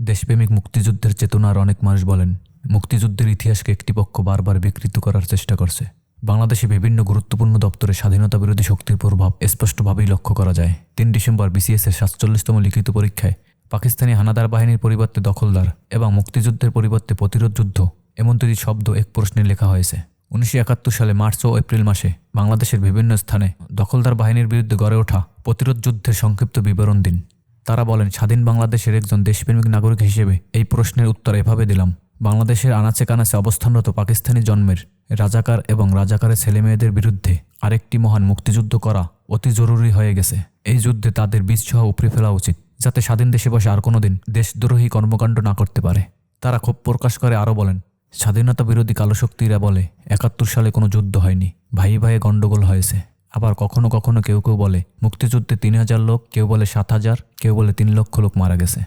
দেশপ্রেমিক মুক্তিযুদ্ধের চেতনার অনেক মানুষ বলেন, মুক্তিযুদ্ধের ইতিহাসকে একটি পক্ষ বারবার বিকৃত করার চেষ্টা করছে। বাংলাদেশে বিভিন্ন গুরুত্বপূর্ণ দপ্তরে স্বাধীনতা বিরোধী শক্তির প্রভাব স্পষ্টভাবেই লক্ষ্য করা যায়। ৩ ডিসেম্বর বিসিএসের ৪৭তম লিখিত পরীক্ষায় পাকিস্তানি হানাদার বাহিনীর পরিবর্তে দখলদার এবং মুক্তিযুদ্ধের পরিবর্তে প্রতিরোধ যুদ্ধ এমন ২টি শব্দ এক প্রশ্নে লেখা হয়েছে। ১৯৭১ সালে মার্চ ও এপ্রিল মাসে বাংলাদেশের বিভিন্ন স্থানে দখলদার বাহিনীর বিরুদ্ধে গড়ে ওঠা প্রতিরোধ যুদ্ধের সংক্ষিপ্ত বিবরণ দিন। তারা বলেন, স্বাধীন বাংলাদেশের একজন দেশপ্রেমিক নাগরিক হিসেবে এই প্রশ্নের উত্তর এভাবে দিলাম। বাংলাদেশের আনাচে কানাচে অবস্থানরত পাকিস্তানি জন্মের রাজাকার এবং রাজাকারের ছেলেমেয়েদের বিরুদ্ধে আরেকটি মহান মুক্তিযুদ্ধ করা অতি জরুরি হয়ে গেছে। এই যুদ্ধে তাদের বীজসহ উপড়ে ফেলা উচিত, যাতে স্বাধীন দেশে বসে আর কোনোদিন দেশদ্রোহী কর্মকাণ্ড না করতে পারে। তারা ক্ষোভ প্রকাশ করে আরও বলেন, স্বাধীনতা বিরোধী কালো শক্তিরা বলে ৭১ সালে কোনো যুদ্ধ হয়নি, ভাই ভাইয়ে গণ্ডগোল হয়েছে। আবার কখনো কখনো কেউ কেউ বলে মুক্তিযুদ্ধে ৩,০০০ লোক, কেউ বলে ৭,০০০, কেউ বলে ৩ লক্ষ লোক মারা গেছে।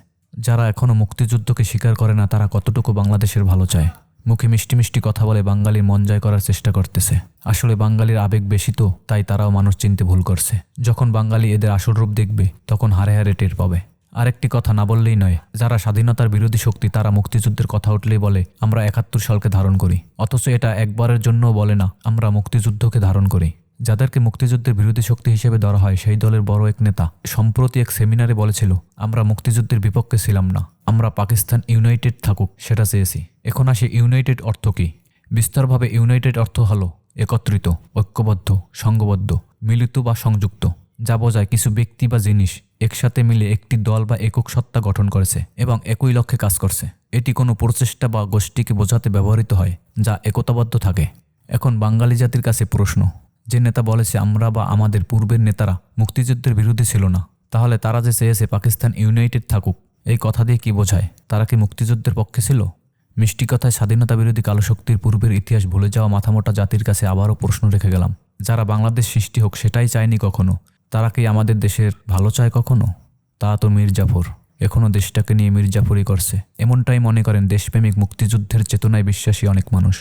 যারা এখনও মুক্তিযুদ্ধকে স্বীকার করে না তারা কতটুকু বাংলাদেশের ভালো চায়। মুখে মিষ্টি মিষ্টি কথা বলে বাঙালির মন জয় করার চেষ্টা করতেছে। আসলে বাঙালির আবেগ বেশি তো, তাই তারাও মানুষ চিনতে ভুল করছে। যখন বাঙালি এদের আসল রূপ দেখবে তখন হারে হারে টের পাবে। আরেকটি কথা না বললেই নয়, যারা স্বাধীনতার বিরোধী শক্তি তারা মুক্তিযুদ্ধের কথা উঠলেই বলে আমরা ৭১ সালকে ধারণ করি, অথচ এটা একবারের জন্যও বলে না আমরা মুক্তিযুদ্ধকে ধারণ করি। যাদেরকে মুক্তিযুদ্ধের বিরোধী শক্তি হিসেবে ধরা হয় সেই দলের বড় এক নেতা সম্প্রতি এক সেমিনারে বলেছিল, আমরা মুক্তিযুদ্ধের বিপক্ষে ছিলাম না, আমরা পাকিস্তান ইউনাইটেড থাকুক সেটা চেয়েছি। এখন আসে ইউনাইটেড অর্থ কী? বিস্তরভাবে ইউনাইটেড অর্থ হলো একত্রিত, ঐক্যবদ্ধ, সংঘবদ্ধ, মিলিত বা সংযুক্ত, যা বোঝায় কিছু ব্যক্তি বা জিনিস একসাথে মিলে একটি দল বা একক সত্তা গঠন করেছে এবং একই লক্ষ্যে কাজ করছে। এটি কোনো প্রচেষ্টা বা গোষ্ঠীকে বোঝাতে ব্যবহৃত হয় যা একতাবদ্ধ থাকে। এখন বাঙালি জাতির কাছে প্রশ্ন, যে নেতা বলেছে আমরা বা আমাদের পূর্বের নেতারা মুক্তিযুদ্ধের বিরোধী ছিল না, তাহলে তারা যে চেয়েছে পাকিস্তান ইউনাইটেড থাকুক, এই কথা দিয়ে কি বোঝায়? তারা কি মুক্তিযুদ্ধের পক্ষে ছিল? মিষ্টি কথায় স্বাধীনতা বিরোধী কালো শক্তির পূর্বের ইতিহাস ভুলে যাওয়া মাথামোটা জাতির কাছে আবারও প্রশ্ন রেখে গেলাম, যারা বাংলাদেশ সৃষ্টি হোক সেটাই চায়নি কখনো, তারা কি আমাদের দেশের ভালো চায় কখনো? তা তো মীর জাফর এখনও দেশটাকে নিয়ে মীর জাফরই করছে, এমনটাই মনে করেন দেশপ্রেমিক মুক্তিযুদ্ধের চেতনায় বিশ্বাসী অনেক মানুষ।